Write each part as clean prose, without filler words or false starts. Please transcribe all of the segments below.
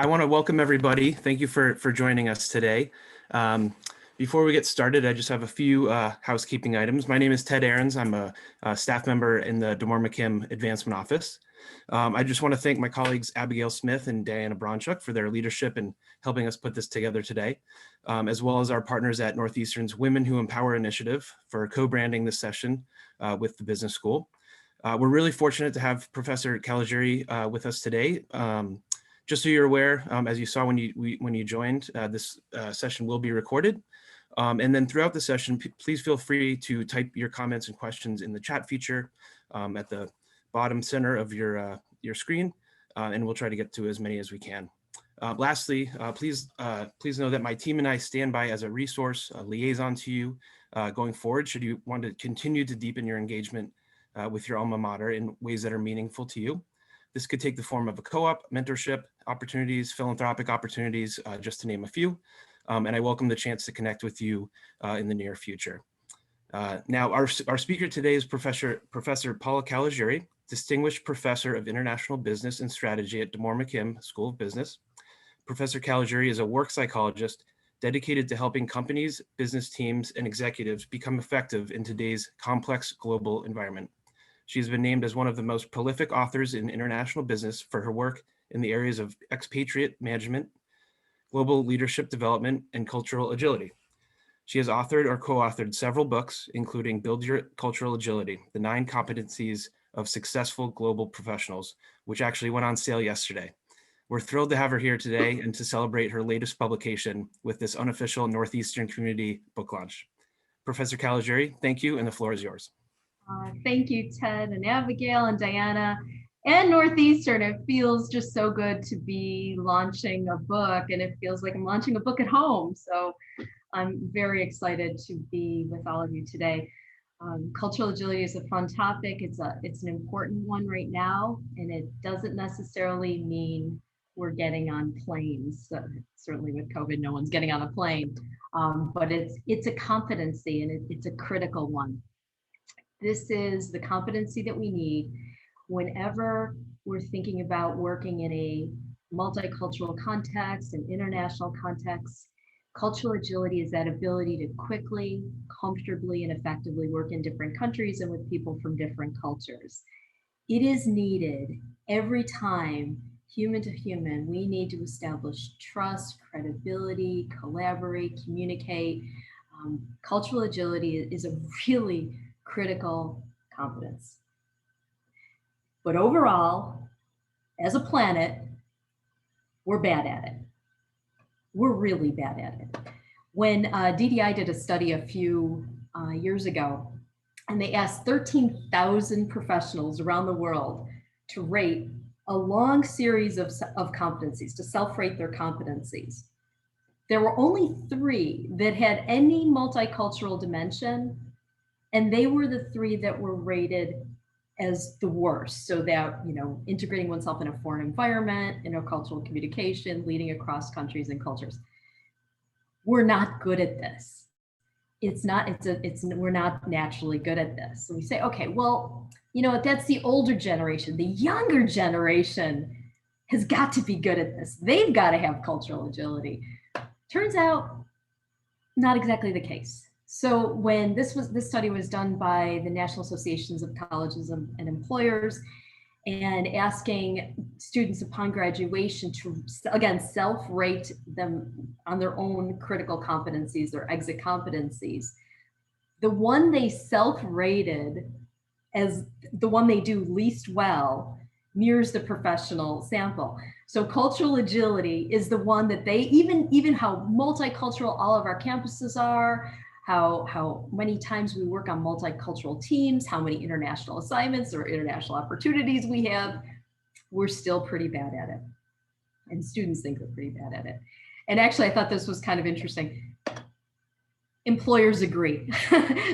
I want to welcome everybody. Thank you for joining us today. Before we get started, I just have a few housekeeping items. My name is Ted Ahrens. I'm a staff member in the DeMore McKim Advancement Office. I just want to thank my colleagues Abigail Smith and Diana Bronchuk for their leadership in helping us put this together today, as well as our partners at Northeastern's Women Who Empower initiative for co-branding this session with the business school. We're really fortunate to have Professor Caligiuri with us today. Just so you're aware, as you saw when you joined, this session will be recorded. And then throughout the session, please feel free to type your comments and questions in the chat feature at the bottom center of your screen, and we'll try to get to as many as we can. Lastly, please know that my team and I stand by as a resource, a liaison to you going forward, should you want to continue to deepen your engagement with your alma mater in ways that are meaningful to you. This could take the form of a co-op, mentorship opportunities, philanthropic opportunities, just to name a few. And I welcome the chance to connect with you in the near future. Now, our speaker today is Professor Paula Caligiuri, Distinguished Professor of International Business and Strategy at DeMore McKim School of Business. Professor Caligiuri is a work psychologist dedicated to helping companies, business teams, and executives become effective in today's complex global environment. She has been named as one of the most prolific authors in international business for her work in the areas of expatriate management, global leadership development, and cultural agility. She has authored or co-authored several books, including Build Your Cultural Agility, the 9 Competencies of Successful Global Professionals, which actually went on sale yesterday. We're thrilled to have her here today and to celebrate her latest publication with this unofficial Northeastern community book launch. Professor Caligiuri, thank you, and the floor is yours. Thank you, Ted and Abigail and Diana and Northeastern. It feels just so good to be launching a book, and it feels like I'm launching a book at home. So I'm very excited to be with all of you today. Cultural agility is a fun topic. It's an important one right now, and it doesn't necessarily mean we're getting on planes. So certainly with COVID, no one's getting on a plane, but it's a competency, and it's a critical one. This is the competency that we need whenever we're thinking about working in a multicultural context, an international context. Cultural agility is that ability to quickly, comfortably, and effectively work in different countries and with people from different cultures. It is needed every time, human to human, we need to establish trust, credibility, collaborate, communicate. Cultural agility is a really critical competence. But overall, as a planet, we're bad at it. We're really bad at it. When DDI did a study a few years ago, and they asked 13,000 professionals around the world to rate a long series of competencies, to self-rate their competencies. There were only 3 that had any multicultural dimension, and they were the 3 that were rated as the worst. So that, integrating oneself in a foreign environment, intercultural communication, leading across countries and cultures. We're not good at this. We're not naturally good at this. So we say, okay, well, that's the older generation. The younger generation has got to be good at this. They've got to have cultural agility. Turns out, not exactly the case. So when this study was done by the National Associations of Colleges and Employers, and asking students upon graduation to, again, self-rate them on their own critical competencies or exit competencies, the one they self-rated as the one they do least well mirrors the professional sample. So cultural agility is the one that they, even how multicultural all of our campuses are, how many times we work on multicultural teams, how many international assignments or international opportunities we have, we're still pretty bad at it. And students think we're pretty bad at it. And actually, I thought this was kind of interesting. Employers agree.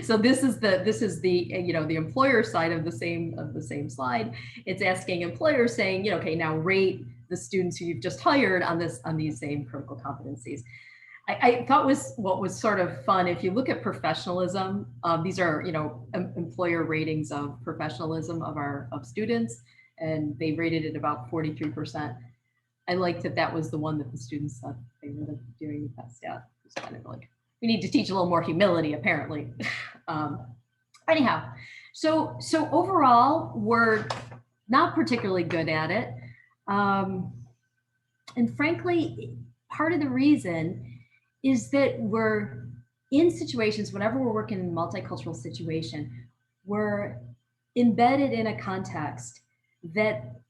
So this is the employer side of the same slide. It's asking employers saying, okay, now rate the students who you've just hired on these same critical competencies. I thought what was sort of fun, if you look at professionalism, these are, employer ratings of professionalism of students, and they rated it about 43%. I liked that that was the one that the students thought they would have doing the best at. It was kind of like, we need to teach a little more humility, apparently. Anyhow, so overall, we're not particularly good at it. And frankly, part of the reason is that we're in situations, whenever we're working in a multicultural situation, we're embedded in a context that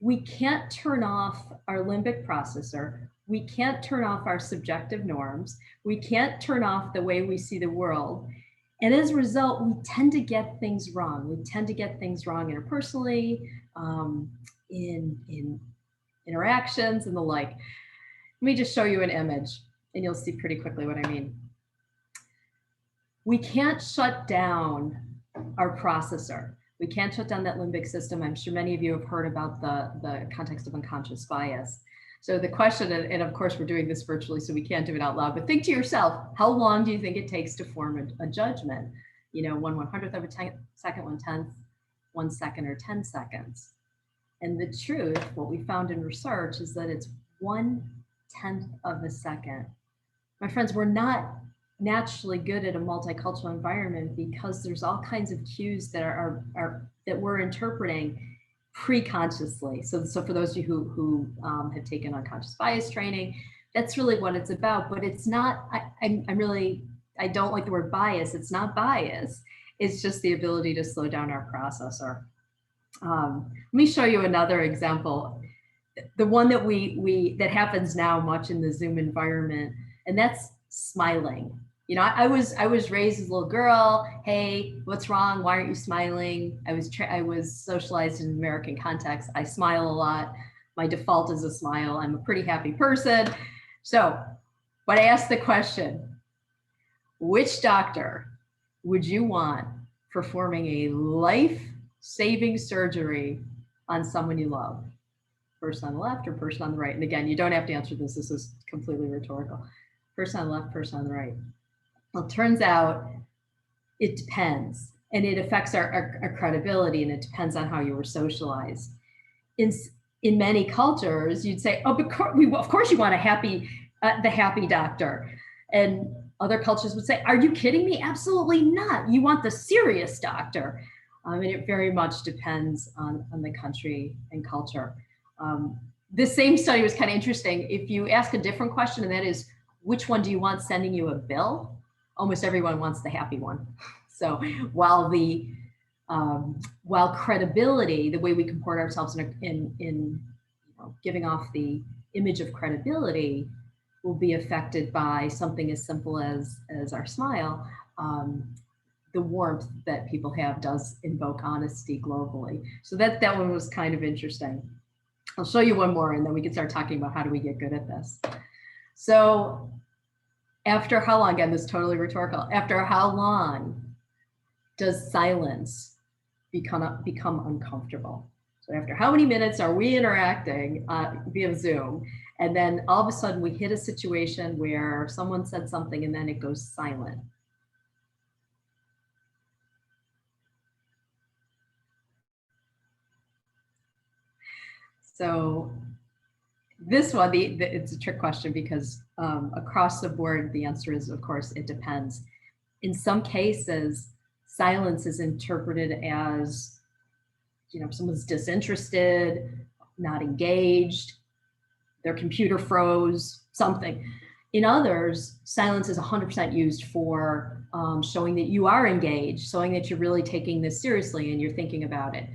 we can't turn off our limbic processor. We can't turn off our subjective norms. We can't turn off the way we see the world. And as a result, we tend to get things wrong. We tend to get things wrong interpersonally, in interactions and the like. Let me just show you an image and you'll see pretty quickly what I mean. We can't shut down our processor. We can't shut down that limbic system. I'm sure many of you have heard about the context of unconscious bias. So the question, and of course we're doing this virtually, so we can't do it out loud, but think to yourself, how long do you think it takes to form a judgment? You know, 1/100th of a second, 1/10th, 1 second, or 10 seconds. And the truth, what we found in research, is that it's 1/10th of a second. My friends, we're not naturally good at a multicultural environment because there's all kinds of cues that are that we're interpreting pre-consciously. So for those of you who have taken unconscious bias training, that's really what it's about. But it's not. I don't like the word bias. It's not bias. It's just the ability to slow down our processor. Let me show you another example. The one that that happens now much in the Zoom environment, and that's smiling. You know, I was raised as a little girl. Hey, what's wrong? Why aren't you smiling? I was socialized in an American context. I smile a lot. My default is a smile. I'm a pretty happy person. So, but I asked the question, which doctor would you want performing a life-saving surgery on someone you love? Person on the left or person on the right? And again, you don't have to answer this. This is completely rhetorical. Person on the left, person on the right. Well, it turns out it depends, and it affects our credibility, and it depends on how you were socialized. In many cultures, you'd say, "Oh, of course you want a the happy doctor," and other cultures would say, "Are you kidding me? Absolutely not. You want the serious doctor." And it very much depends on the country and culture. This same study was kind of interesting. If you ask a different question, and that is, which one do you want sending you a bill? Almost everyone wants the happy one. So while credibility, the way we comport ourselves in giving off the image of credibility, will be affected by something as simple as our smile, the warmth that people have does invoke honesty globally. So that one was kind of interesting. I'll show you one more, and then we can start talking about how do we get good at this. So after how long, again, this is totally rhetorical, after how long does silence become uncomfortable? So after how many minutes are we interacting via Zoom? And then all of a sudden we hit a situation where someone said something and then it goes silent. So this one, it's a trick question because across the board, the answer is, of course, it depends. In some cases, silence is interpreted as, someone's disinterested, not engaged, their computer froze, something. In others, silence is 100% used for showing that you are engaged, showing that you're really taking this seriously and you're thinking about it.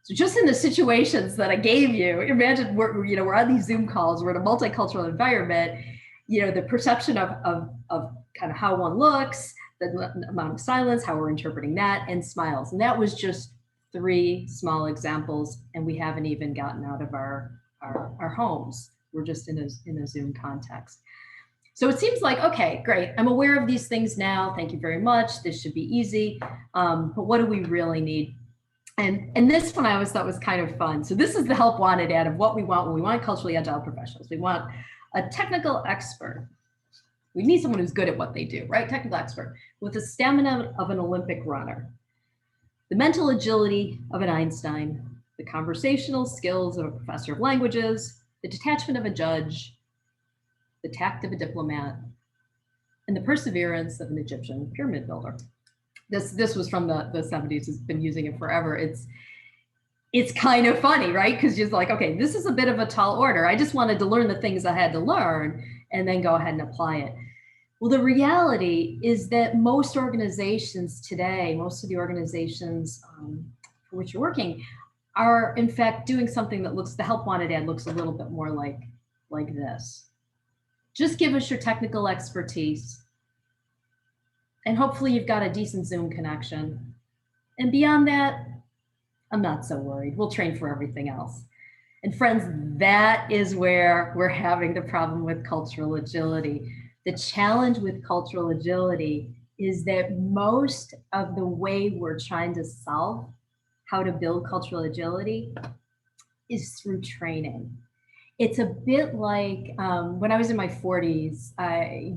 So just in the situations that I gave you, imagine we're on these Zoom calls, we're in a multicultural environment, the perception of kind of how one looks, the amount of silence, how we're interpreting that, and smiles. And that was just 3 small examples, and we haven't even gotten out of our homes. We're just in a Zoom context. So it seems like, okay, great. I'm aware of these things now. Thank you very much. This should be easy. But what do we really need? And this one I always thought was kind of fun. So this is the help wanted ad of what we want when we want culturally agile professionals. We want a technical expert. We need someone who's good at what they do, right? Technical expert with the stamina of an Olympic runner, the mental agility of an Einstein, the conversational skills of a professor of languages, the detachment of a judge, the tact of a diplomat, and the perseverance of an Egyptian pyramid builder. This was from the 70s. Has been using it forever. It's kind of funny, right? Because you're like, okay, this is a bit of a tall order. I just wanted to learn the things I had to learn and then go ahead and apply it. Well, the reality is that most organizations today, most of the organizations for which you're working, are in fact doing something that looks, the help wanted ad looks a little bit more like this. Just give us your technical expertise, and hopefully you've got a decent Zoom connection. And beyond that, I'm not so worried. We'll train for everything else. And friends, that is where we're having the problem with cultural agility. The challenge with cultural agility is that most of the way we're trying to solve how to build cultural agility is through training. It's a bit like when I was in my 40s, I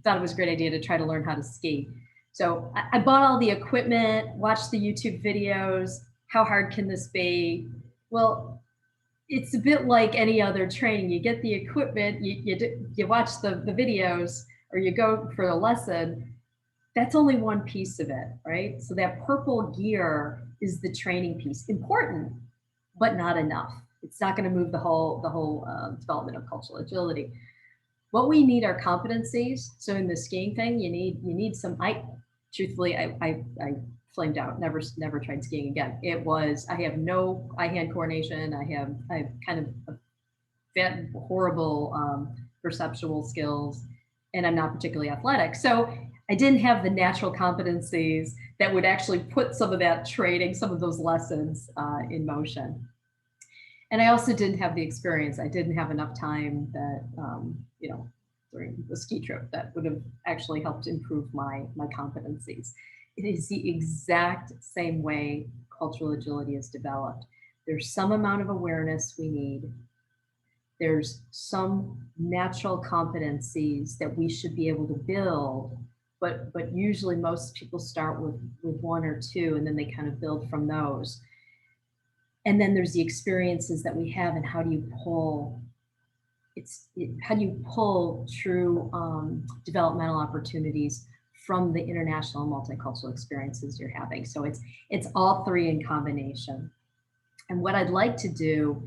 thought it was a great idea to try to learn how to ski. So I bought all the equipment, watched the YouTube videos. How hard can this be? Well, it's a bit like any other training. You get the equipment, you watch the videos, or you go for a lesson. That's only one piece of it, right? So that purple gear is the training piece. Important, but not enough. It's not going to move the whole development of cultural agility. What we need are competencies. So in the skiing thing, you need some. Truthfully, I flamed out. Never tried skiing again. It was, I have no eye-hand coordination. I have kind of horrible perceptual skills, and I'm not particularly athletic. So I didn't have the natural competencies that would actually put some of that training, some of those lessons in motion. And I also didn't have the experience. I didn't have enough time that, during the ski trip that would have actually helped improve my competencies. It is the exact same way cultural agility is developed. There's some amount of awareness we need. There's some natural competencies that we should be able to build, but usually most people start with one or two, and then they kind of build from those. And then there's the experiences that we have, and how do you pull true developmental opportunities from the international and multicultural experiences you're having. So it's all three in combination. And what I'd like to do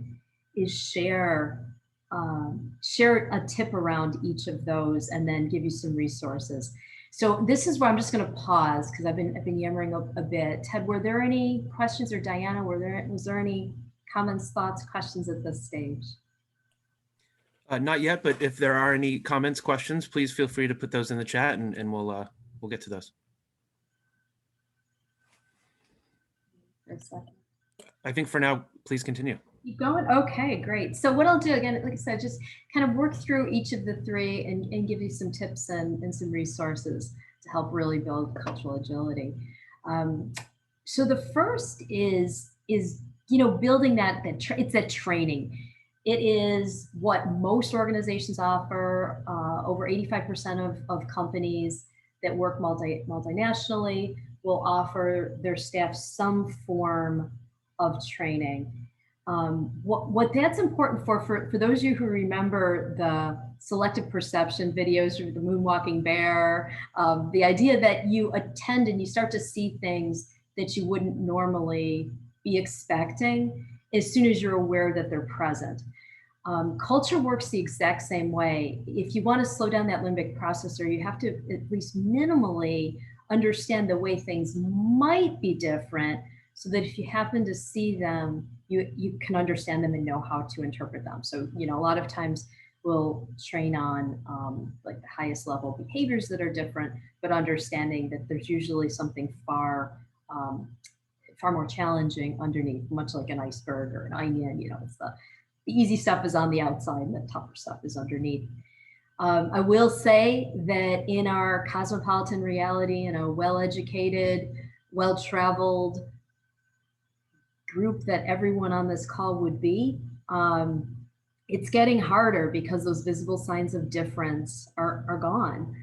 is share a tip around each of those, and then give you some resources. So this is where I'm just going to pause, because I've been yammering a bit. Ted, were there any questions, or Diana, was there any comments, thoughts, questions at this stage? Not yet, but if there are any comments, questions, please feel free to put those in the chat, and we'll get to those. For a second. I think for now, please continue. Keep going? Okay, great. So what I'll do, again, like I said, just kind of work through each of the three and give you some tips and some resources to help really build cultural agility. So the first is building it's that training. It is what most organizations offer. Over 85% of companies that work multinationally will offer their staff some form of training. What that's important for those of you who remember the selective perception videos, or the moonwalking bear, the idea that you attend and you start to see things that you wouldn't normally be expecting as soon as you're aware that they're present. Culture works the exact same way. If you want to slow down that limbic processor, you have to at least minimally understand the way things might be different, so that if you happen to see them, you can understand them and know how to interpret them. So, a lot of times we'll train on like the highest level behaviors that are different, but understanding that there's usually something far more challenging underneath, much like an iceberg or an onion. It's the easy stuff is on the outside and the tougher stuff is underneath. I will say that in our cosmopolitan reality, in a well-educated, well-traveled group that everyone on this call would be, it's getting harder because those visible signs of difference are gone.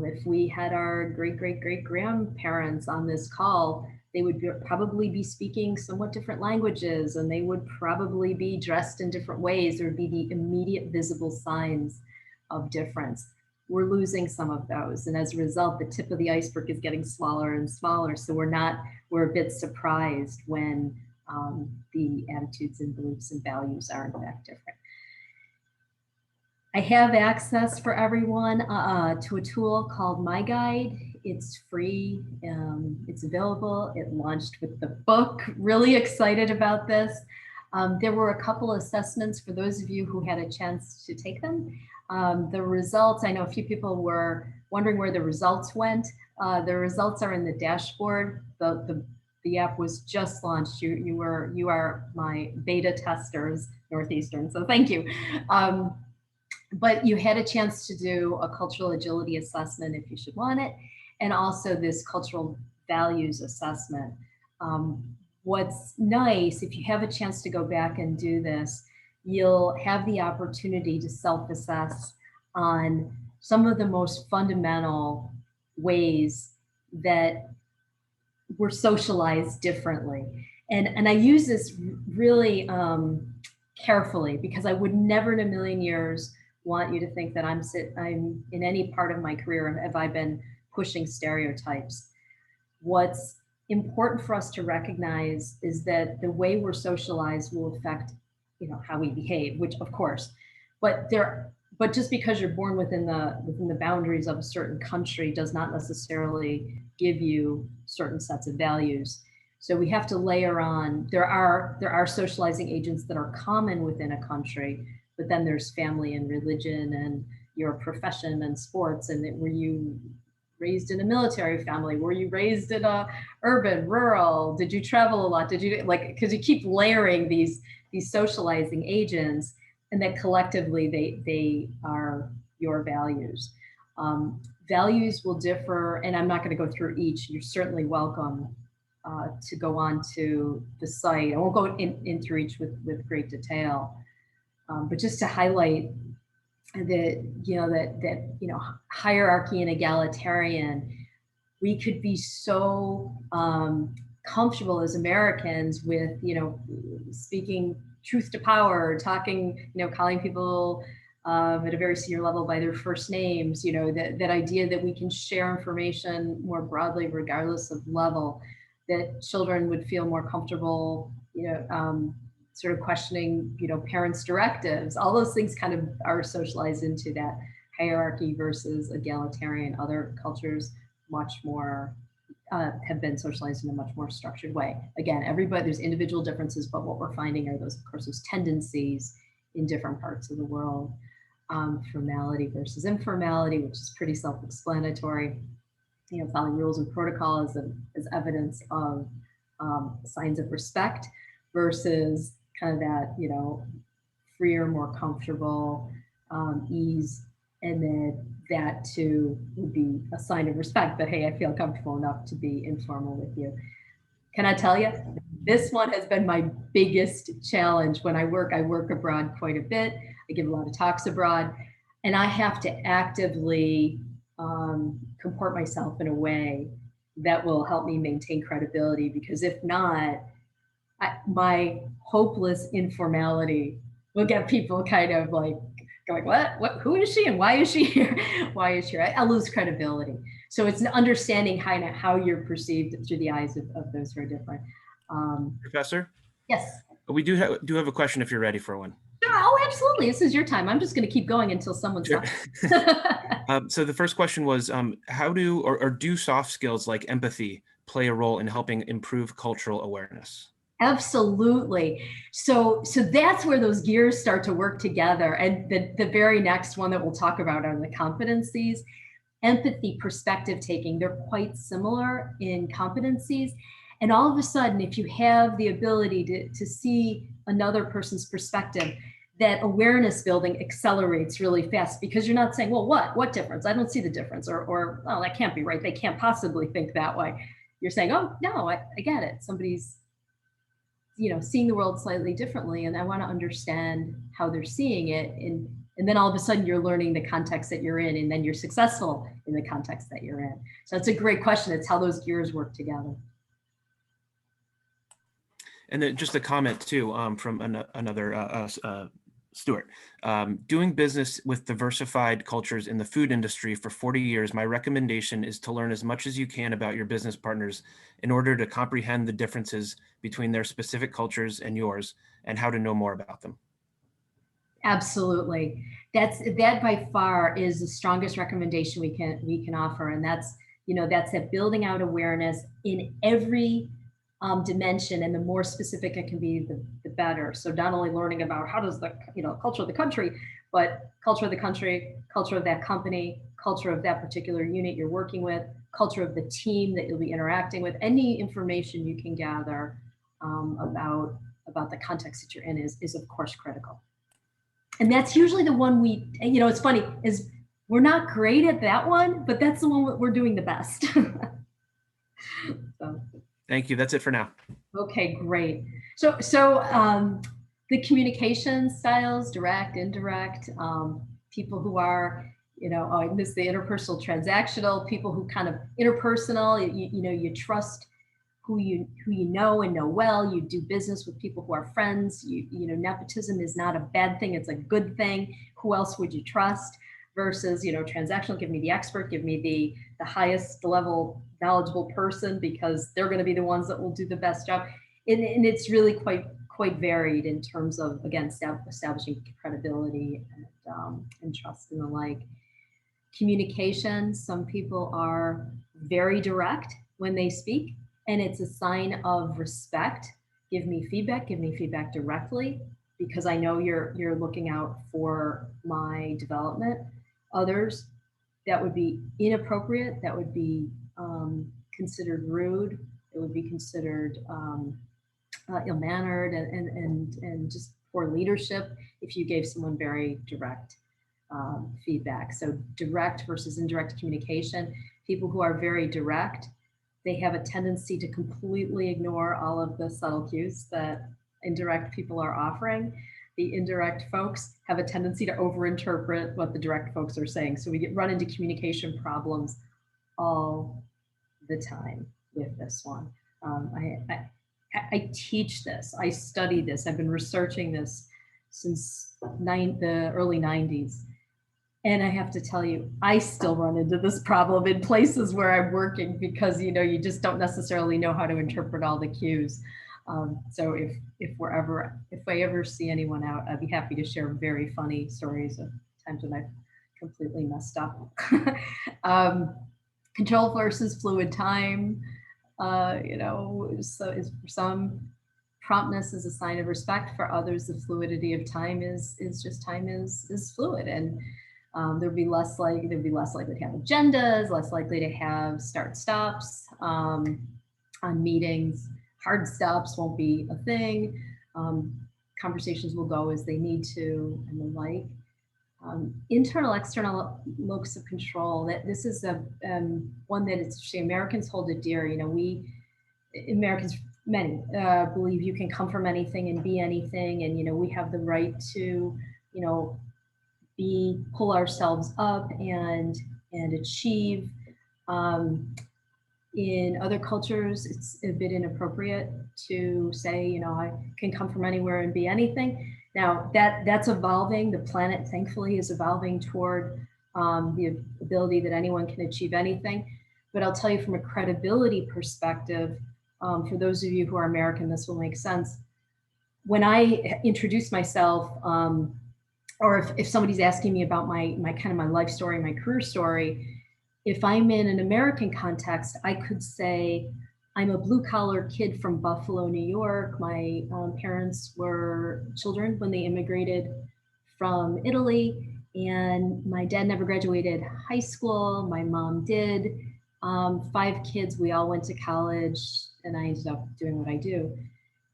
If we had our great-great-great grandparents on this call, They would probably be speaking somewhat different languages, and they would probably be dressed in different ways. There would be the immediate visible signs of difference. We're losing some of those. And as a result, the tip of the iceberg is getting smaller and smaller. So we're a bit surprised when the attitudes and beliefs and values are in fact different. I have access for everyone to a tool called My Guide. It's free, it's available. It launched with the book, really excited about this. There were a couple assessments for those of you who had a chance to take them. The results, I know a few people were wondering where the results went. The results are in the dashboard. The app was just launched. You are my beta testers, Northeastern, so thank you. But you had a chance to do a cultural agility assessment if you should want it, and also this cultural values assessment. What's nice, if you have a chance to go back and do this, you'll have the opportunity to self-assess on some of the most fundamental ways that we're socialized differently. And I use this really carefully, because I would never in a million years want you to think that I'm in any part of my career have I been pushing stereotypes. What's important for us to recognize is that the way we're socialized will affect, how we behave, which of course, but just because you're born within the boundaries of a certain country does not necessarily give you certain sets of values. So we have to layer on, there are socializing agents that are common within a country, but then there's family and religion and your profession and sports. And were you raised in a military family? Were you raised in a urban, rural? Did you travel a lot? Did you because you keep layering these socializing agents, and that collectively they are your values. Values will differ, and I'm not going to go through each. You're certainly welcome to go on to the site. I won't go in through each with great detail. But just to highlight that hierarchy and egalitarian, we could be so comfortable as Americans with speaking truth to power, talking, calling people at a very senior level by their first names, that idea that we can share information more broadly regardless of level, that children would feel more comfortable, sort of questioning, parents' directives. All those things kind of are socialized into that hierarchy versus egalitarian. Other cultures much more have been socialized in a much more structured way. Again, there's individual differences, but what we're finding are those tendencies in different parts of the world. Formality versus informality, which is pretty self-explanatory. Following rules and protocols as evidence of signs of respect versus kind of that, freer, more comfortable ease. And then that too would be a sign of respect that, hey, I feel comfortable enough to be informal with you. Can I tell you, this one has been my biggest challenge. When I work abroad quite a bit. I give a lot of talks abroad, and I have to actively comport myself in a way that will help me maintain credibility, because if not, my hopeless informality will get people kind of like going, what, who is she and why is she here? Why is she here? I lose credibility. So it's an understanding how you're perceived through the eyes of those who are different. Professor? Yes. We do have a question if you're ready for one. Sure. Oh, absolutely. This is your time. I'm just going to keep going until someone's sure. done. So the first question was, how do soft skills like empathy play a role in helping improve cultural awareness? Absolutely. So that's where those gears start to work together. And the very next one that we'll talk about are the competencies. Empathy, perspective taking, they're quite similar in competencies. And all of a sudden, if you have the ability to see another person's perspective, that awareness building accelerates really fast, because you're not saying, well, what difference? I don't see the difference, or oh, that can't be right. They can't possibly think that way. You're saying, oh, no, I get it. Somebody's seeing the world slightly differently, and I want to understand how they're seeing it. And then all of a sudden you're learning the context that you're in, and then you're successful in the context that you're in. So it's a great question. It's how those gears work together. And then just a comment too from another Stuart. Doing business with diversified cultures in the food industry for 40 years, my recommendation is to learn as much as you can about your business partners in order to comprehend the differences between their specific cultures and yours, and how to know more about them. Absolutely. That by far is the strongest recommendation we can offer. And that's, that's that building out awareness in every dimension, and the more specific it can be, the better. So not only learning about how does the, culture of the country, but culture of the country, culture of that company, culture of that particular unit you're working with, culture of the team that you'll be interacting with. Any information you can gather about the context that you're in is of course critical. And that's usually the one it's funny, is we're not great at that one, but that's the one that we're doing the best. So. Thank you. That's it for now. Okay, great. So the communication styles, direct, indirect, people who are, I miss the interpersonal, transactional, people who kind of interpersonal, you trust who you know and know well. You do business with people who are friends. Nepotism is not a bad thing. It's a good thing. Who else would you trust? Versus, transactional, give me the expert, give me the highest level knowledgeable person, because they're going to be the ones that will do the best job. And it's really quite varied in terms of, again, establishing credibility and trust and the like. Communication, some people are very direct when they speak, and it's a sign of respect. Give me feedback directly, because I know you're looking out for my development. Others, that would be inappropriate, that would be considered rude, it would be considered ill-mannered and just poor leadership if you gave someone very direct feedback. So direct versus indirect communication. People who are very direct, they have a tendency to completely ignore all of the subtle cues that indirect people are offering. The indirect folks have a tendency to overinterpret what the direct folks are saying. So we run into communication problems all the time with this one. I teach this, I study this, I've been researching this since the early 90s. And I have to tell you, I still run into this problem in places where I'm working, because you just don't necessarily know how to interpret all the cues. So if I ever see anyone out, I'd be happy to share very funny stories of times when I've completely messed up. Control versus fluid time. So for some, promptness is a sign of respect. For others, the fluidity of time is just time is fluid, and they'd be less likely to have agendas, less likely to have start stops on meetings. Hard stops won't be a thing. Conversations will go as they need to, and the like. Internal, external locus of control. This is one that Americans hold it dear. Americans, many believe you can come from anything and be anything, and we have the right to, pull ourselves up and achieve. In other cultures, it's a bit inappropriate to say, I can come from anywhere and be anything. Now that's evolving. The planet, thankfully, is evolving toward the ability that anyone can achieve anything. But I'll tell you, from a credibility perspective, for those of you who are American, this will make sense. When I introduce myself, or if somebody's asking me about my life story, my career story, if I'm in an American context, I could say, I'm a blue-collar kid from Buffalo, New York. My parents were children when they immigrated from Italy, and my dad never graduated high school. My mom did. 5 kids, we all went to college, and I ended up doing what I do.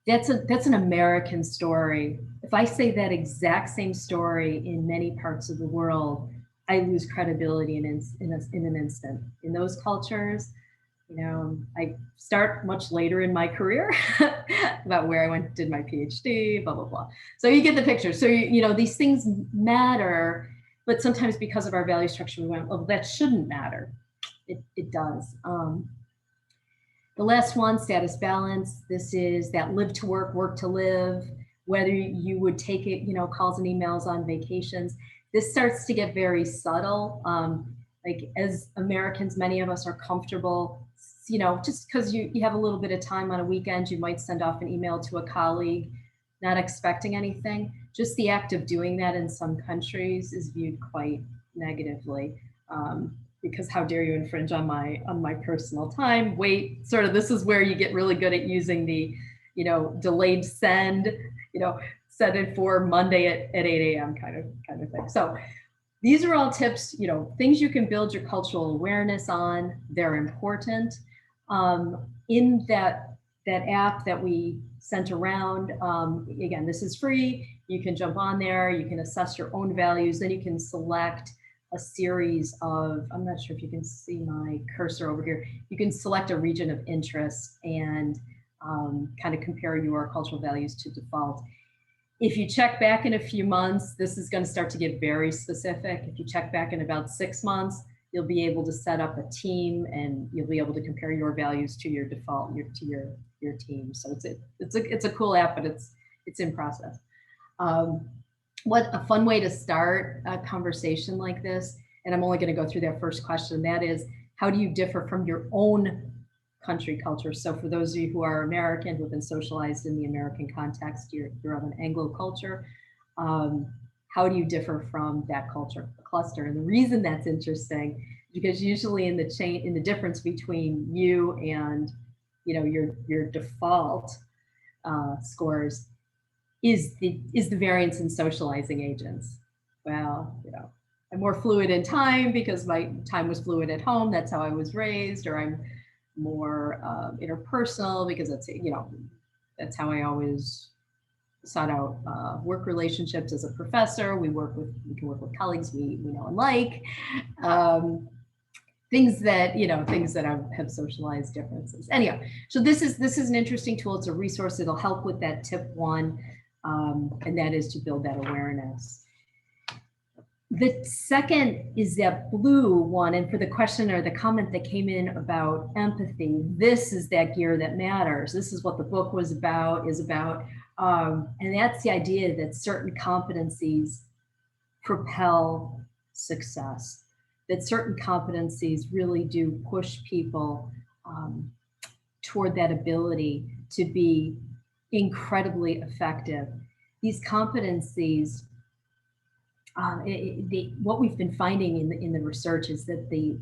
That's an American story. If I say that exact same story in many parts of the world, I lose credibility in an instant. In those cultures, I start much later in my career about where I did my PhD, blah, blah, blah. So you get the picture. So, these things matter, but sometimes because of our value structure, we went, well, that shouldn't matter. It does. The last one, status balance. This is that live to work, work to live, whether you would take it, calls and emails on vacations. This starts to get very subtle. Like as Americans, many of us are comfortable, just because you have a little bit of time on a weekend, you might send off an email to a colleague, not expecting anything. Just the act of doing that in some countries is viewed quite negatively. Because how dare you infringe on my personal time? Wait, sort of, this is where you get really good at using the, delayed send, set it for Monday at 8 a.m. kind of thing. So these are all tips, things you can build your cultural awareness on. They're important. In that app that we sent around, again, this is free. You can jump on there, you can assess your own values, then you can select a series of, I'm not sure if you can see my cursor over here, you can select a region of interest and kind of compare your cultural values to default. If you check back in a few months, this is going to start to get very specific. If you check back in about 6 months, you'll be able to set up a team and you'll be able to compare your values to your default, to your team. So it's a cool app, but it's in process. What a fun way to start a conversation like this. And I'm only going to go through that first question. That is, how do you differ from your own country culture? So for those of you who are American, who've been socialized in the American context, you're of an Anglo culture. How do you differ from that culture cluster? And the reason that's interesting is because usually in the difference between you and your default scores is the variance in socializing agents. Well, I'm more fluid in time because my time was fluid at home. That's how I was raised. Or I'm more interpersonal because that's how I always sought out work relationships as a professor. We can work with colleagues we know and like. Things that have socialized differences. Anyway, so this is an interesting tool. It's a resource. It'll help with that tip 1. And that is to build that awareness. The second is that blue one, and for the question or the comment that came in about empathy, this is that gear that matters. This is what the book is about, and that's the idea that certain competencies propel success, that certain competencies really do push people toward that ability to be incredibly effective. These competencies, what we've been finding in the research is that these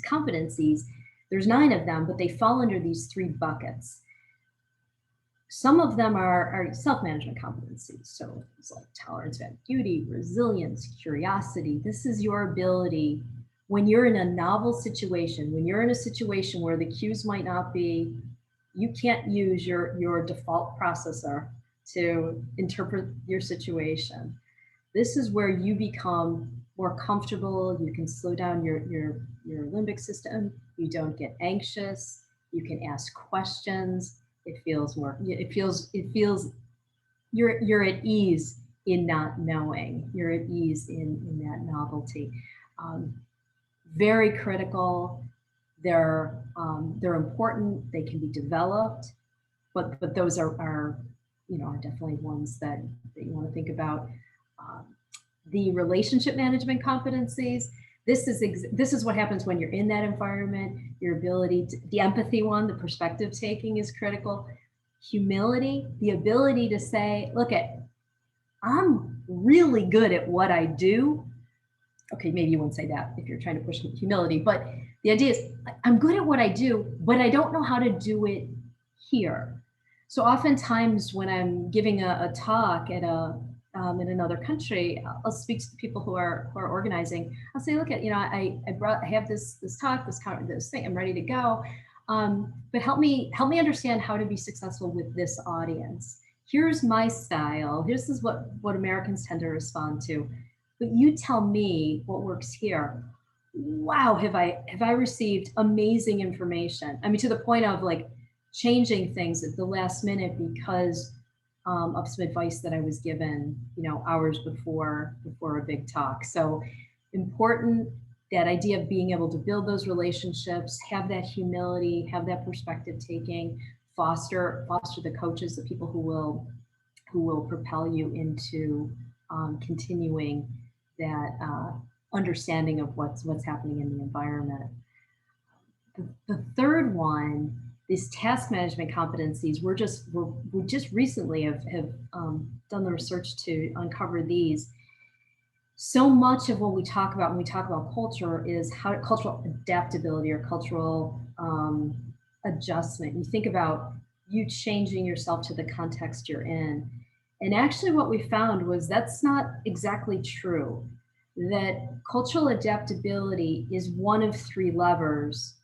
competencies, there's 9 of them, but they fall under these 3 buckets. Some of them are self-management competencies. So it's like tolerance, ambiguity, resilience, curiosity. This is your ability when you're in a novel situation, when you're in a situation where the cues might not be, you can't use your default processor to interpret your situation. This is where you become more comfortable. You can slow down your limbic system. You don't get anxious. You can ask questions. It feels you're at ease in not knowing. You're at ease in that novelty. Very critical. They're important. They can be developed, but those are definitely ones that you want to think about. The relationship management competencies. This is what happens when you're in that environment. Your ability the empathy one, the perspective taking is critical. Humility, the ability to say, look, I'm really good at what I do. Okay, maybe you wouldn't say that if you're trying to push humility, but the idea is I'm good at what I do, but I don't know how to do it here. So oftentimes when I'm giving a talk at in another country, I'll speak to the people who are organizing. I'll say, look, I have this talk, this thing, I'm ready to go. But help me understand how to be successful with this audience. Here's my style. This is what Americans tend to respond to. But you tell me what works here. Wow, have I received amazing information. I mean, to the point of like changing things at the last minute because of some advice that I was given, hours before a big talk. So important that idea of being able to build those relationships, have that humility, have that perspective taking, foster the coaches, the people who will propel you into continuing that understanding of what's happening in the environment. The third one, these task management competencies, we just recently have done the research to uncover these. So much of what we talk about when we talk about culture is how cultural adaptability or cultural adjustment. You think about you changing yourself to the context you're in. And actually what we found was that's not exactly true, that cultural adaptability is one of 3 levers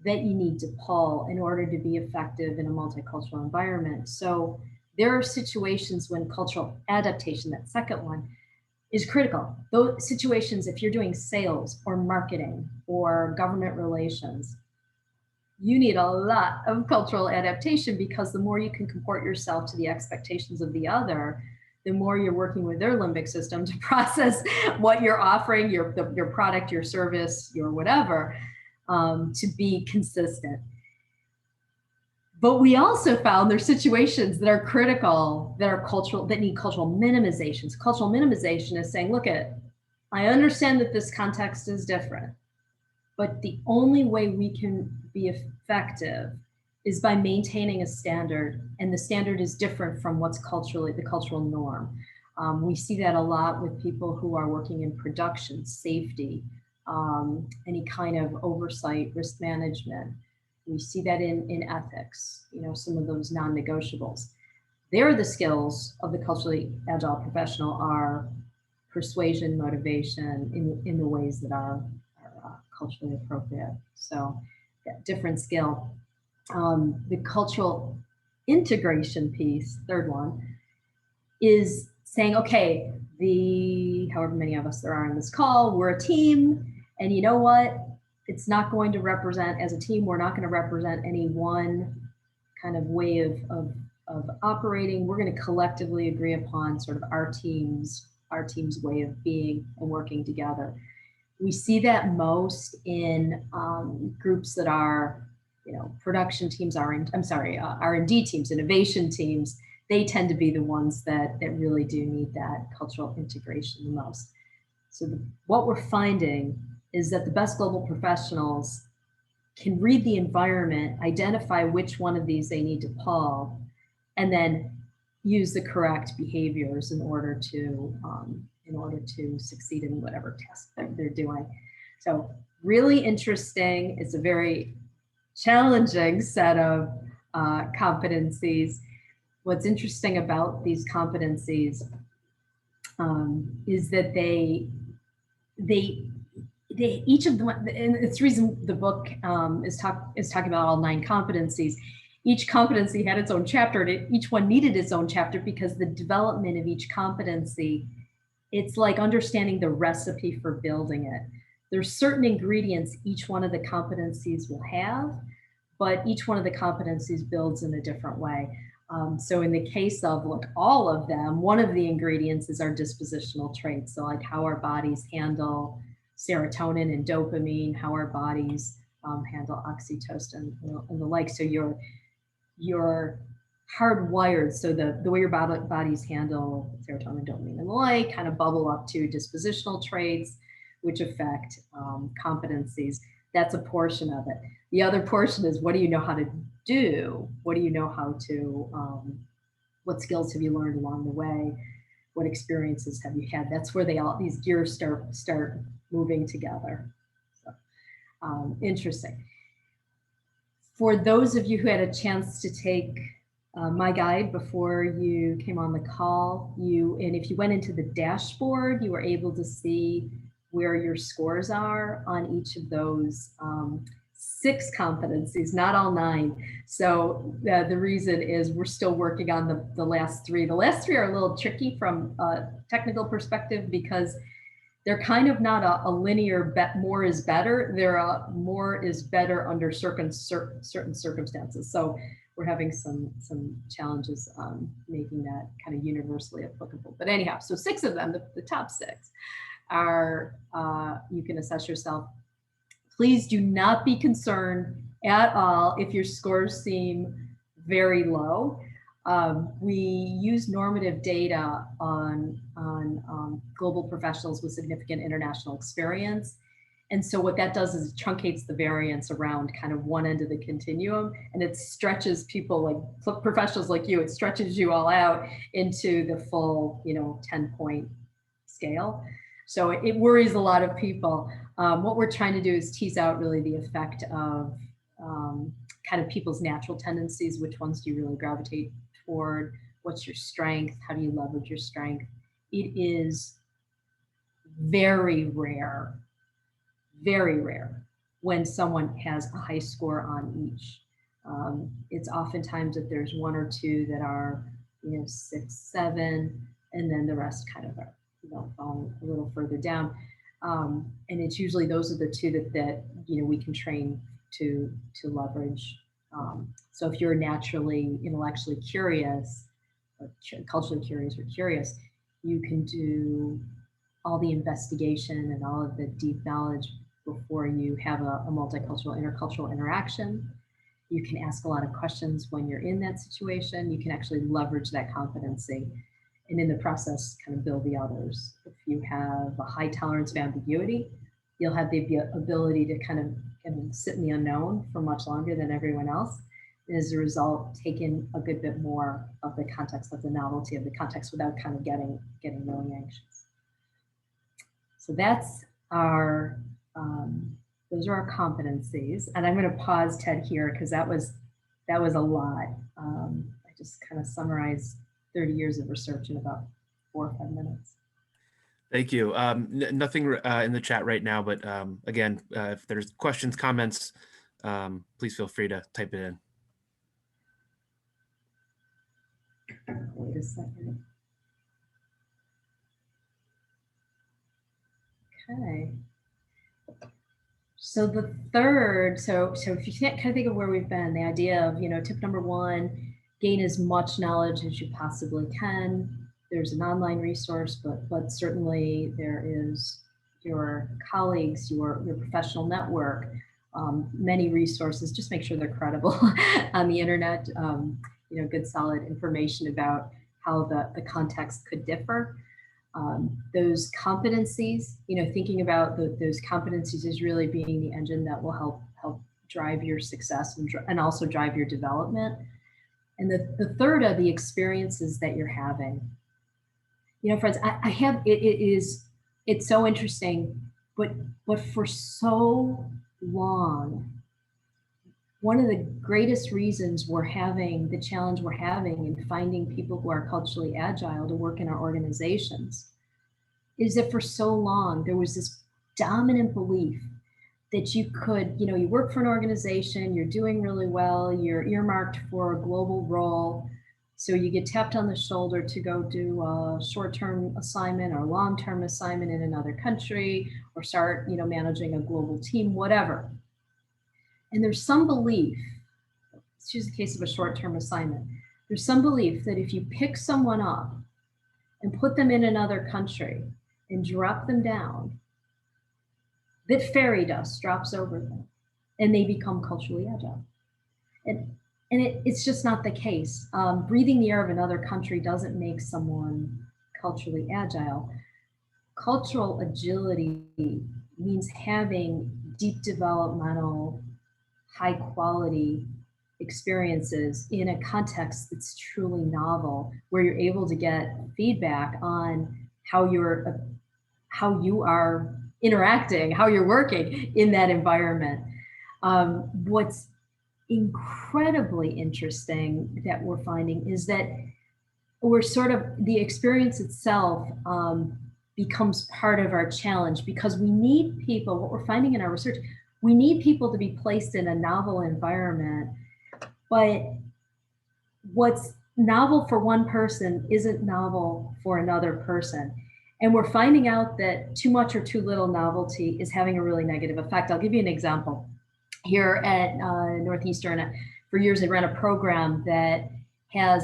that you need to pull in order to be effective in a multicultural environment. So there are situations when cultural adaptation, that second one, is critical. Those situations, if you're doing sales or marketing or government relations, you need a lot of cultural adaptation, because the more you can comport yourself to the expectations of the other, the more you're working with their limbic system to process what you're offering, your product, your service, your whatever, to be consistent. But we also found there's situations that are critical, that are cultural, that need cultural minimizations. Cultural minimization is saying, look, I understand that this context is different, but the only way we can be effective is by maintaining a standard, and the standard is different from what's culturally the cultural norm. We see that a lot with people who are working in production, safety, any kind of oversight, risk management. We see that in ethics, some of those non-negotiables. There, the skills of the culturally agile professional are persuasion, motivation in the ways that are culturally appropriate. So different skill. The cultural integration piece, third one, is saying, okay, however many of us there are on this call, we're a team, and you know what? It's not going to represent, as a team, we're not going to represent any one kind of way of operating. We're going to collectively agree upon sort of our team's way of being and working together. We see that most in groups that are, production teams, R&D teams, innovation teams. They tend to be the ones that really do need that cultural integration the most. So what we're finding is that the best global professionals can read the environment, identify which one of these they need to pull, and then use the correct behaviors in order to succeed in whatever task they're doing. So really interesting. It's a very challenging set of competencies. What's interesting about these competencies is that they each of them, and it's the reason the book is talking about all 9 competencies. Each competency had its own chapter, and each one needed its own chapter, because the development of each competency, it's like understanding the recipe for building it. There's certain ingredients each one of the competencies will have, but each one of the competencies builds in a different way. So in the case of all of them, one of the ingredients is our dispositional traits. So like how our bodies handle serotonin and dopamine, how our bodies handle oxytocin and the like. So you're hardwired, so the way your bodies handle serotonin, dopamine, and the like kind of bubble up to dispositional traits, which affect competencies. That's a portion of it. The other portion is, what do you know how to do? What do you know how to, what skills have you learned along the way? What experiences have you had? That's where these gears start moving together. So interesting. For those of you who had a chance to take my guide before you came on the call, and if you went into the dashboard, you were able to see where your scores are on each of those 6 competencies, not all 9. So the reason is we're still working on the last 3. The last 3 are a little tricky from a technical perspective, because they're kind of not a linear more is better. They're more is better under certain circumstances. So we're having some challenges making that kind of universally applicable. But anyhow, so 6 of them, the top 6. are, you can assess yourself. Please do not be concerned at all if your scores seem very low. We use normative data on global professionals with significant international experience. And so what that does is it truncates the variance around kind of one end of the continuum, and it stretches people like professionals like you, it stretches you all out into the full, 10-point scale. So it worries a lot of people. What we're trying to do is tease out really the effect of kind of people's natural tendencies. Which ones do you really gravitate toward? What's your strength? How do you leverage your strength? It is very rare when someone has a high score on each. It's oftentimes that there's one or two that are, 6, 7, and then the rest kind of are, falling a little further down. And it's usually those are the two that we can train to leverage. So if you're naturally intellectually curious, or culturally curious or curious, you can do all the investigation and all of the deep knowledge before you have a multicultural, intercultural interaction. You can ask a lot of questions when you're in that situation. You can actually leverage that competency, and in the process kind of build the others. If you have a high tolerance of ambiguity, you'll have the ability to kind of sit in the unknown for much longer than everyone else. And as a result, take in a good bit more of the context, of the novelty of the context, without kind of getting really anxious. So that's our, those are our competencies. And I'm going to pause, Ted, here, because that was a lot. I just kind of summarized 30 years of research in about 4 or 5 minutes. Thank you. Nothing in the chat right now, but again, if there's questions, comments, please feel free to type it in. Wait a second. Okay. So the third, so if you can't kind of think of where we've been, the idea of, tip number 1, gain as much knowledge as you possibly can. There's an online resource, but certainly there is your colleagues, your professional network, many resources. Just make sure they're credible on the internet. Good solid information about how the context could differ. Those competencies, thinking about those competencies is really being the engine that will help drive your success and also drive your development. And the third are the experiences that you're having. Friends, it's so interesting, but for so long, one of the greatest reasons we're having the challenge we're having in finding people who are culturally agile to work in our organizations is that for so long there was this dominant belief that you could, you work for an organization, you're doing really well, you're earmarked for a global role, so you get tapped on the shoulder to go do a short-term assignment or long-term assignment in another country, or start, managing a global team, whatever. And there's some belief, let's use the case of a short-term assignment. There's some belief that if you pick someone up and put them in another country and drop them down, that fairy dust drops over them and they become culturally agile. And it's just not the case. Breathing the air of another country doesn't make someone culturally agile. Cultural agility means having deep developmental, high quality experiences in a context that's truly novel, where you're able to get feedback on how you are interacting, how you're working in that environment. What's incredibly interesting that we're finding is that we're sort of, the experience itself becomes part of our challenge, because we need people, what we're finding in our research, we need people to be placed in a novel environment, but what's novel for one person isn't novel for another person. And we're finding out that too much or too little novelty is having a really negative effect. I'll give you an example. Here at Northeastern, for years I ran a program that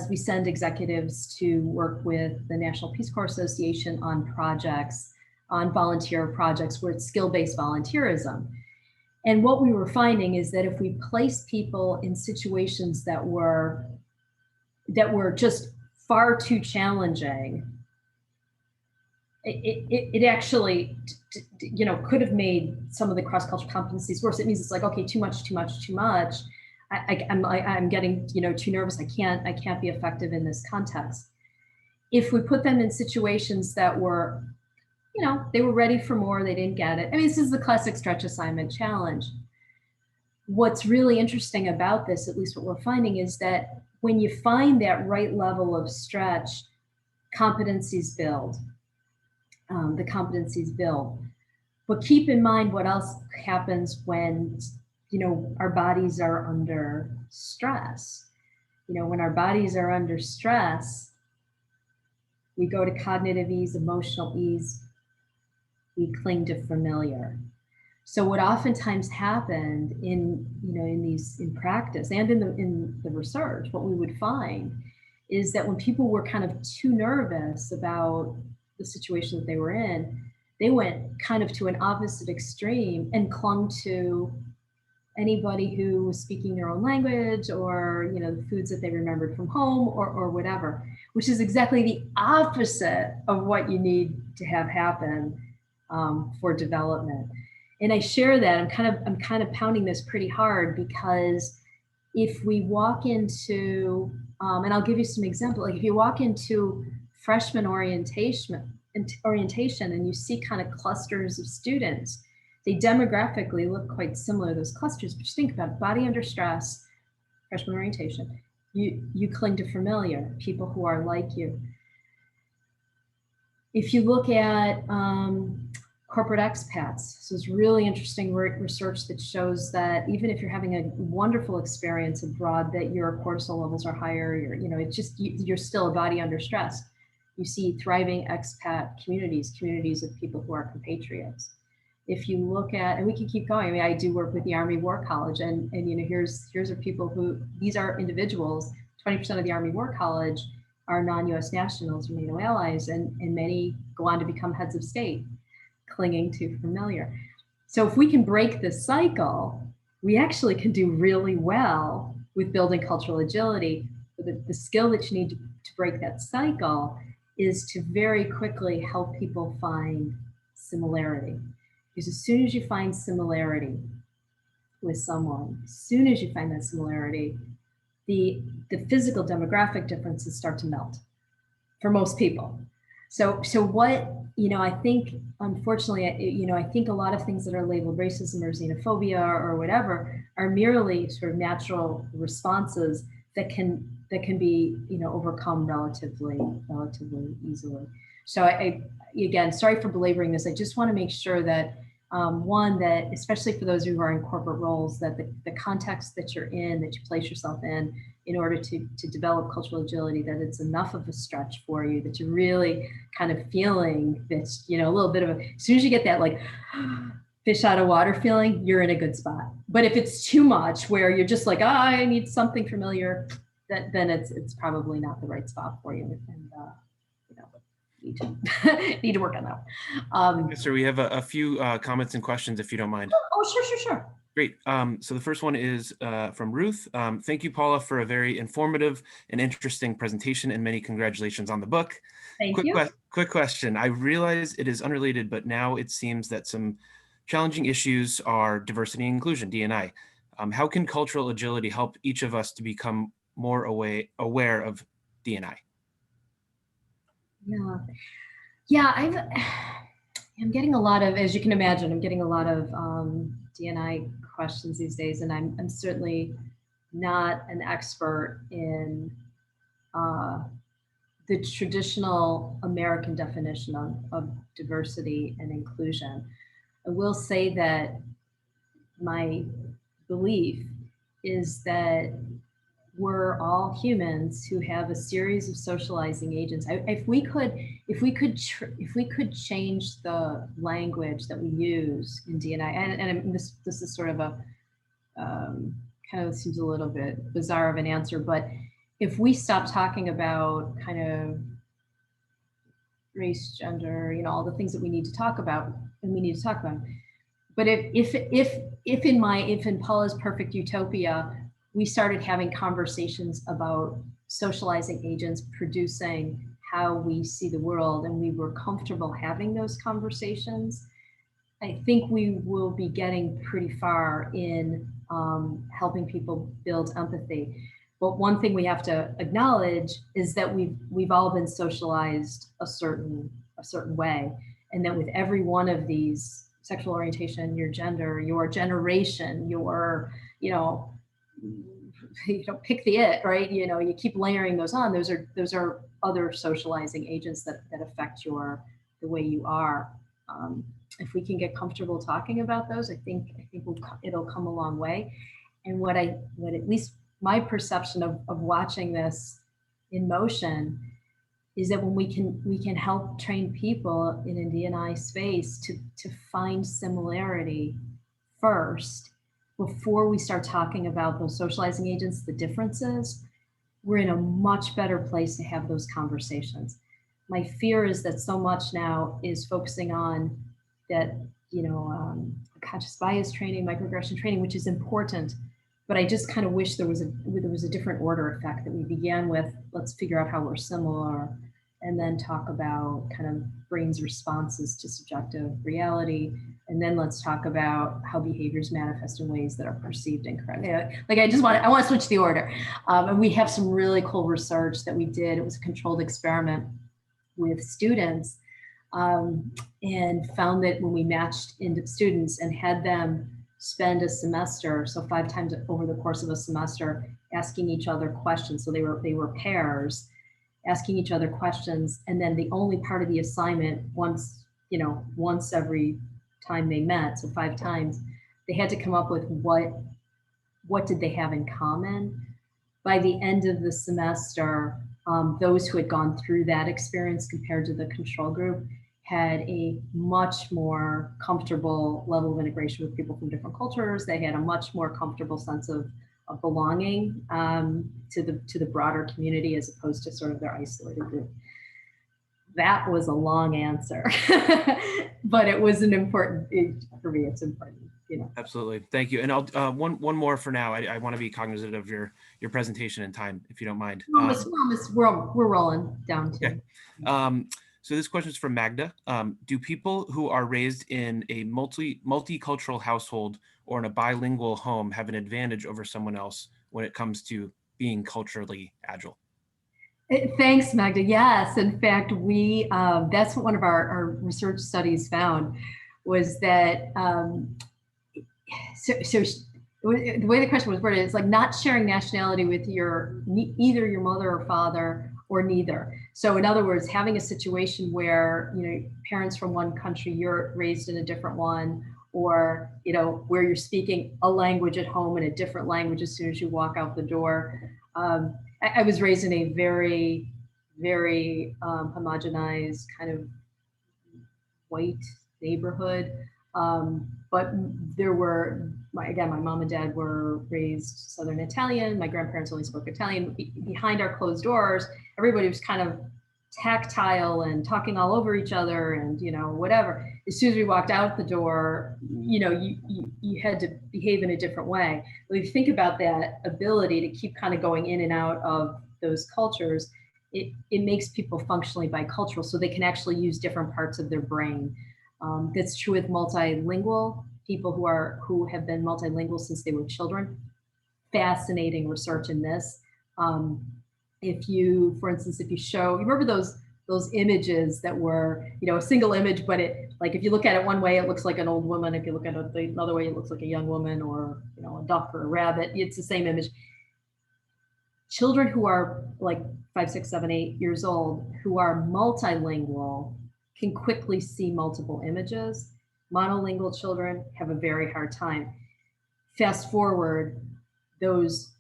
we send executives to work with the National Peace Corps Association on projects on volunteer projects where it's skill-based volunteerism. And what we were finding is that if we place people in situations that were just far too challenging, it actually, could have made some of the cross-cultural competencies worse. It means it's like, okay, too much. I'm getting, too nervous. I can't be effective in this context. If we put them in situations that were, they were ready for more, they didn't get it. I mean, this is the classic stretch assignment challenge. What's really interesting about this, at least what we're finding, is that when you find that right level of stretch, competencies build. The competencies build. But keep in mind what else happens when, our bodies are under stress. When our bodies are under stress, we go to cognitive ease, emotional ease, we cling to familiar. So what oftentimes happened in practice and in the research, what we would find is that when people were kind of too nervous about the situation that they were in, they went kind of to an opposite extreme and clung to anybody who was speaking their own language, or the foods that they remembered from home, or whatever, which is exactly the opposite of what you need to have happen for development. And I share that. I'm kind of pounding this pretty hard, because if we walk into, and I'll give you some example, like if you walk into freshman orientation and you see kind of clusters of students, they demographically look quite similar, those clusters. But just think about it, body under stress, freshman orientation, you cling to familiar, people who are like you. If you look at corporate expats, so it's really interesting research that shows that even if you're having a wonderful experience abroad, that your cortisol levels are higher, you're still a body under stress. You see thriving expat communities of people who are compatriots. If you look at, and we can keep going, I mean, I do work with the Army War College, and here's are people who, these are individuals, 20% of the Army War College are non-US nationals or NATO allies, and many go on to become heads of state, clinging to familiar. So if we can break this cycle, we actually can do really well with building cultural agility. The skill that you need to break that cycle is to very quickly help people find similarity. Because as soon as you find similarity with someone, as soon as you find that similarity, the physical demographic differences start to melt for most people. So what, I think, unfortunately, I think a lot of things that are labeled racism or xenophobia or whatever are merely sort of natural responses that can be, overcome relatively easily. So I again, sorry for belaboring this. I just want to make sure that one, that especially for those who are in corporate roles, that the context that you're in, that you place yourself in order to develop cultural agility, that it's enough of a stretch for you, that you're really kind of feeling this, a little bit of a, as soon as you get that like fish out of water feeling, you're in a good spot. But if it's too much, where you're just like, I need something familiar, then it's probably not the right spot for you. And need to work on that. Yes, sir. We have a few comments and questions, if you don't mind. Oh, sure. Great. So the first one is from Ruth. Thank you, Paula, for a very informative and interesting presentation, and many congratulations on the book. Thank you. Quick question. I realize it is unrelated, but now it seems that some challenging issues are diversity and inclusion, D&I. How can cultural agility help each of us to become more aware of D&I? Yeah, I'm getting a lot of, as you can imagine, I'm getting a lot of D&I questions these days, and I'm certainly not an expert in the traditional American definition of diversity and inclusion. I will say that my belief is that we're all humans who have a series of socializing agents. If we could change the language that we use in D&I, and this is sort of a kind of seems a little bit bizarre of an answer, but if we stop talking about kind of race, gender, all the things that we need to talk about, and we need to talk about. But if in Paula's perfect utopia, we started having conversations about socializing agents producing how we see the world, and we were comfortable having those conversations, I think we will be getting pretty far in helping people build empathy. But one thing we have to acknowledge is that we've all been socialized a certain way, and that with every one of these, sexual orientation, your gender, your generation, your pick the it, right? You keep layering those on. Those are other socializing agents that affect the way you are. If we can get comfortable talking about those, I think it'll come a long way. And what at least my perception of watching this in motion is that when we can help train people in a D&I space to find similarity first before we start talking about those socializing agents, the differences, we're in a much better place to have those conversations. My fear is that so much now is focusing on that, conscious bias training, microaggression training, which is important. But I just kind of wish there was a different order effect, that we began with, let's figure out how we're similar, and then talk about kind of brain's responses to subjective reality. And then let's talk about how behaviors manifest in ways that are perceived incorrectly. Like I want to switch the order. And we have some really cool research that we did. It was a controlled experiment with students, and found that when we matched into students and had them spend a semester, so 5 times over the course of a semester, asking each other questions. So they were pairs, asking each other questions, and then the only part of the assignment, once every time they met, so 5 times, they had to come up with what did they have in common. By the end of the semester, those who had gone through that experience compared to the control group had a much more comfortable level of integration with people from different cultures. They had a much more comfortable sense of belonging to the broader community, as opposed to sort of their isolated group. That was a long answer, but it was for me, it's important. Absolutely. Thank you. And I'll one more for now. I want to be cognizant of your presentation and time, if you don't mind. We're rolling down to. Okay. So this question is from Magda. Do people who are raised in a multicultural household or in a bilingual home have an advantage over someone else when it comes to being culturally agile? Thanks, Magda. Yes, in fact, that's what one of our research studies found, was that the way the question was worded, it's like not sharing nationality with either your mother or father, or neither. So in other words, having a situation where parents from one country, you're raised in a different one, or where you're speaking a language at home and a different language as soon as you walk out the door. I was raised in a very, very homogenized kind of white neighborhood. But there were, my mom and dad were raised Southern Italian. My grandparents only spoke Italian. Behind our closed doors, everybody was kind of tactile and talking all over each other and, whatever. As soon as we walked out the door, you had to behave in a different way. But if you think about that ability to keep kind of going in and out of those cultures, it makes people functionally bicultural, so they can actually use different parts of their brain. That's true with multilingual people who have been multilingual since they were children. Fascinating research in this. For instance, if you show, you remember those images that were, a single image, but if you look at it one way, it looks like an old woman. If you look at it another way, it looks like a young woman, or a duck or a rabbit. It's the same image. Children who are like 5, 6, 7, 8 years old, who are multilingual, can quickly see multiple images. Monolingual children have a very hard time. Fast forward, those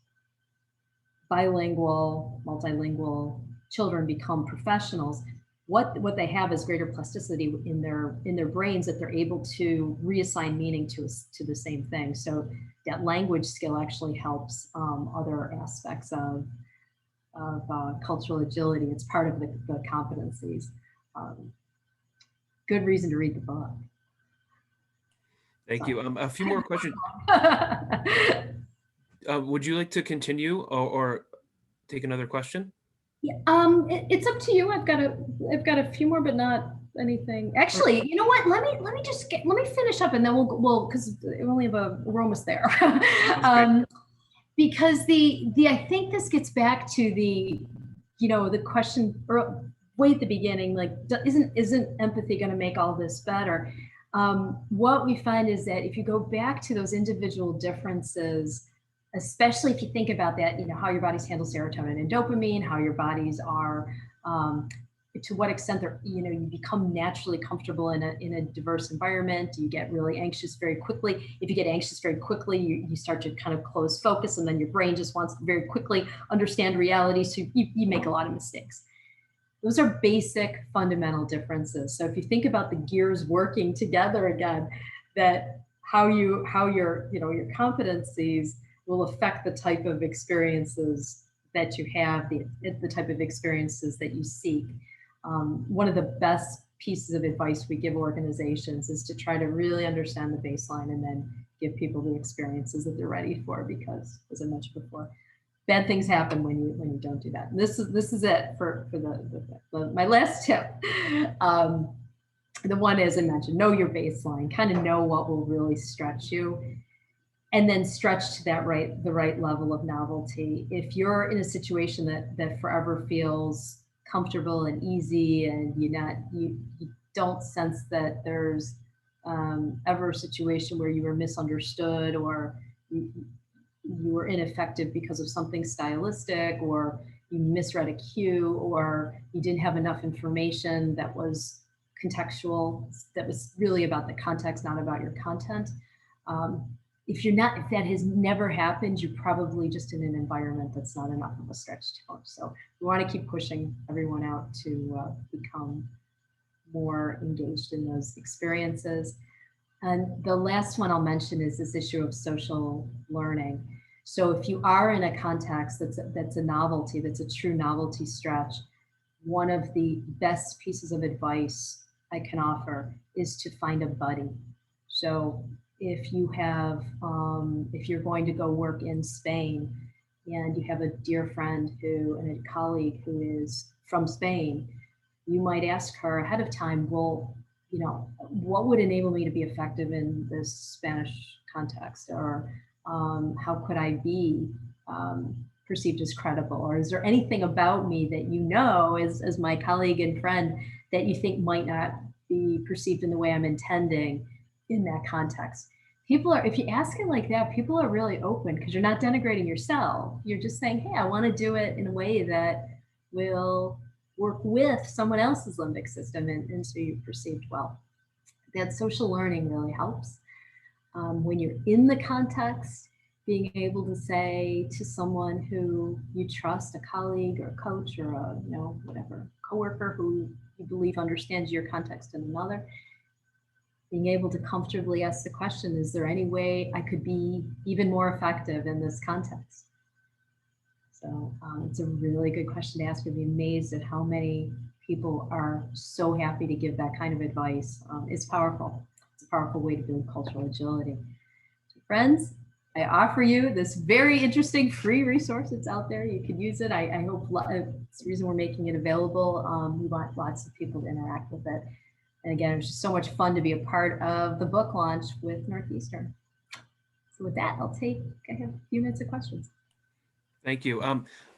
bilingual, multilingual children become professionals. What they have is greater plasticity in their brains, that they're able to reassign meaning to the same thing. So that language skill actually helps other aspects of cultural agility. It's part of the competencies. good reason to read the book. Thank you. A few more questions. Would you like to continue or take another question? Yeah, it's up to you. I've got a few more, but not anything. Actually, you know what? Let me finish up, and then we'll because we're almost there. Because I think this gets back to the question way at the beginning, like isn't empathy going to make all this better? What we find is that if you go back to those individual differences, especially if you think about that, how your bodies handle serotonin and dopamine, how your bodies are, to what extent they're, you become naturally comfortable in a diverse environment. You get really anxious very quickly. If you get anxious very quickly, you start to kind of close focus, and then your brain just wants to very quickly understand reality. So you make a lot of mistakes. Those are basic fundamental differences. So if you think about the gears working together again, that how your competencies will affect the type of experiences that you have, the type of experiences that you seek. One of the best pieces of advice we give organizations is to try to really understand the baseline and then give people the experiences that they're ready for, because, as I mentioned before, bad things happen when you don't do that. And this is it for my last tip. The one, as I mentioned, know your baseline, kind of know what will really stretch you, and then stretch to the right level of novelty. If you're in a situation that forever feels comfortable and easy, and you don't sense that there's ever a situation where you were misunderstood, or you were ineffective because of something stylistic, or you misread a cue, or you didn't have enough information that was contextual, that was really about the context, not about your content. If that has never happened, you're probably just in an environment that's not enough of a stretch challenge. So we want to keep pushing everyone out to become more engaged in those experiences. And the last one I'll mention is this issue of social learning. So if you are in a context that's a novelty, that's a true novelty stretch, one of the best pieces of advice I can offer is to find a buddy. So if you have, if you're going to go work in Spain and you have a dear friend and a colleague who is from Spain, you might ask her ahead of time, well, what would enable me to be effective in this Spanish context? Or how could I be perceived as credible? Or is there anything about me that as my colleague and friend, that you think might not be perceived in the way I'm intending in that context? If you ask it like that, people are really open, because you're not denigrating yourself. You're just saying, hey, I want to do it in a way that will work with someone else's limbic system, and so you're perceived well. That social learning really helps. When you're in the context, being able to say to someone who you trust, a colleague or a coach or a whatever coworker who you believe understands your context and another, being able to comfortably ask the question, is there any way I could be even more effective in this context? So it's a really good question to ask. You'll be amazed at how many people are so happy to give that kind of advice. It's powerful. It's a powerful way to build cultural agility. So friends, I offer you this very interesting free resource that's out there. You can use it. I hope it's the reason we're making it available. We want lots of people to interact with it. And again, it was just so much fun to be a part of the book launch with Northeastern. So with that, I have a few minutes of questions. Thank you.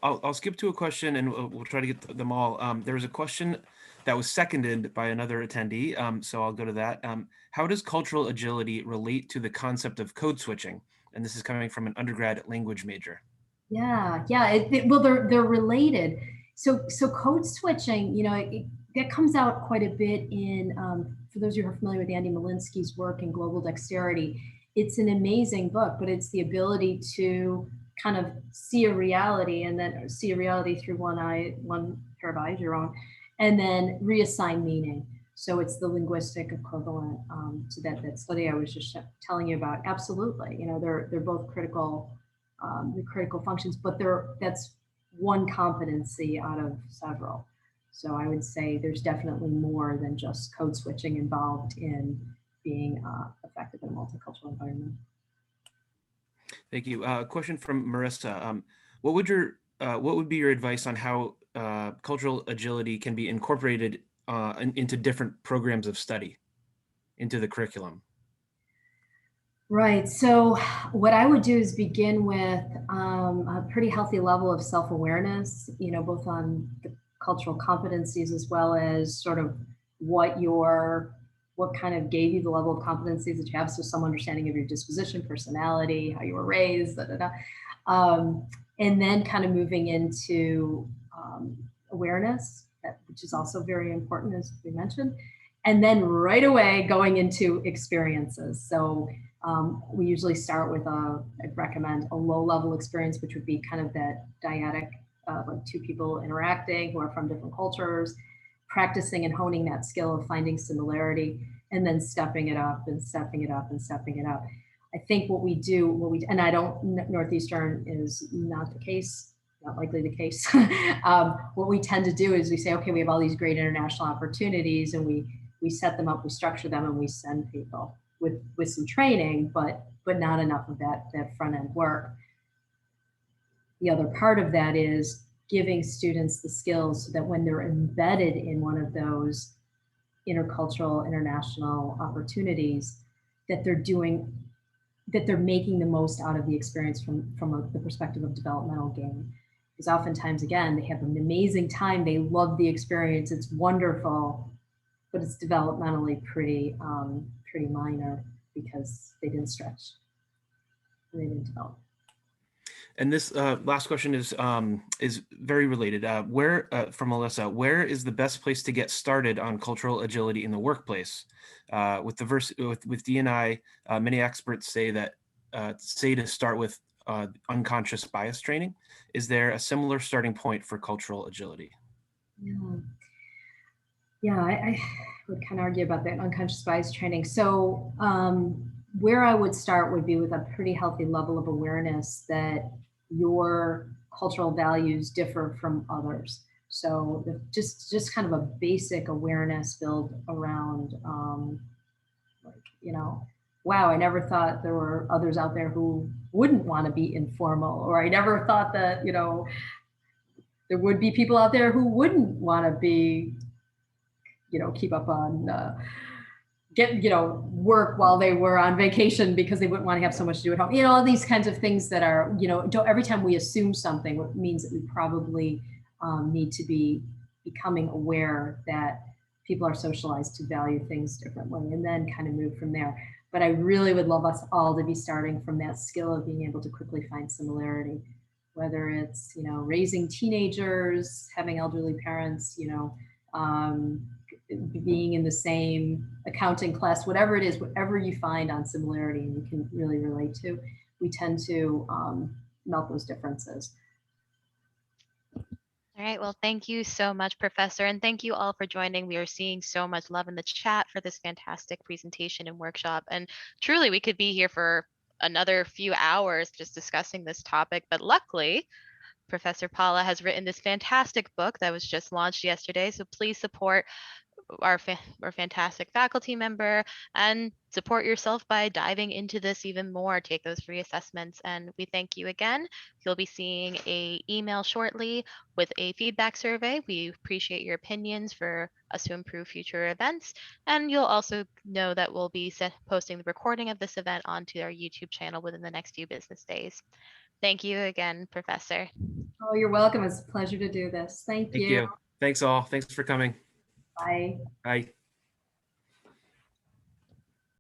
I'll skip to a question, and we'll try to get them all. There was a question that was seconded by another attendee, so I'll go to that. How does cultural agility relate to the concept of code switching? And this is coming from an undergrad language major. Yeah. Well, they're related. So code switching, that comes out quite a bit in, for those of you who are familiar with Andy Malinsky's work in Global Dexterity. It's an amazing book, but it's the ability to kind of see a reality, and then see a reality through one pair of eyes, your own, and then reassign meaning. So it's the linguistic equivalent to that study I was just telling you about. Absolutely, they're both critical, the critical functions, but that's one competency out of several. So I would say there's definitely more than just code switching involved in being effective in a multicultural environment. Thank you. A question from Marissa. What would be your advice on how cultural agility can be incorporated into different programs of study, into the curriculum? Right. So what I would do is begin with a pretty healthy level of self-awareness, both on the cultural competencies as well as sort of what kind of gave you the level of competencies that you have. So some understanding of your disposition, personality, how you were raised, da, da, da. And then kind of moving into awareness, which is also very important, as we mentioned. And then right away going into experiences. So we usually start with I'd recommend a low level experience, which would be kind of that dyadic, like two people interacting who are from different cultures, practicing and honing that skill of finding similarity, and then stepping it up and stepping it up and stepping it up. I think and I don't, Northeastern is not the case, not likely the case. What we tend to do is we say, okay, we have all these great international opportunities, and we set them up, we structure them, and we send people with some training, but not enough of that front end work. The other part of that is giving students the skills so that when they're embedded in one of those intercultural, international opportunities, that they're making the most out of the experience from the perspective of developmental gain. Because oftentimes, again, they have an amazing time, they love the experience, it's wonderful, but it's developmentally pretty minor because they didn't stretch and they didn't develop. And this last question is very related. From Melissa, where is the best place to get started on cultural agility in the workplace? With D&I, many experts say to start with unconscious bias training. Is there a similar starting point for cultural agility? Yeah, I would kind of argue about that unconscious bias training. So where I would start would be with a pretty healthy level of awareness that your cultural values differ from others. So just kind of a basic awareness build around, wow, I never thought there were others out there who wouldn't want to be informal, or I never thought that, there would be people out there who wouldn't want to be, keep up on work while they were on vacation because they wouldn't want to have so much to do at home. All these kinds of things that are, every time we assume something, it means that we probably need to be becoming aware that people are socialized to value things differently, and then kind of move from there. But I really would love us all to be starting from that skill of being able to quickly find similarity, whether it's, raising teenagers, having elderly parents, being in the same accounting class, whatever it is, whatever you find on similarity and you can really relate to, we tend to melt those differences. All right, well, thank you so much, Professor, and thank you all for joining. We are seeing so much love in the chat for this fantastic presentation and workshop, and truly we could be here for another few hours just discussing this topic, but luckily, Professor Paula has written this fantastic book that was just launched yesterday, so please support our fantastic faculty member and support yourself by diving into this even more. Take those free assessments, and we thank you again. You'll be seeing an email shortly with a feedback survey. We appreciate your opinions for us to improve future events, and you'll also know that we'll be posting the recording of this event onto our YouTube channel within the next few business days. Thank you again, Professor. Oh, you're welcome. It's a pleasure to do this. Thank you. Thank you. Thanks all. Thanks for coming. Bye. Bye.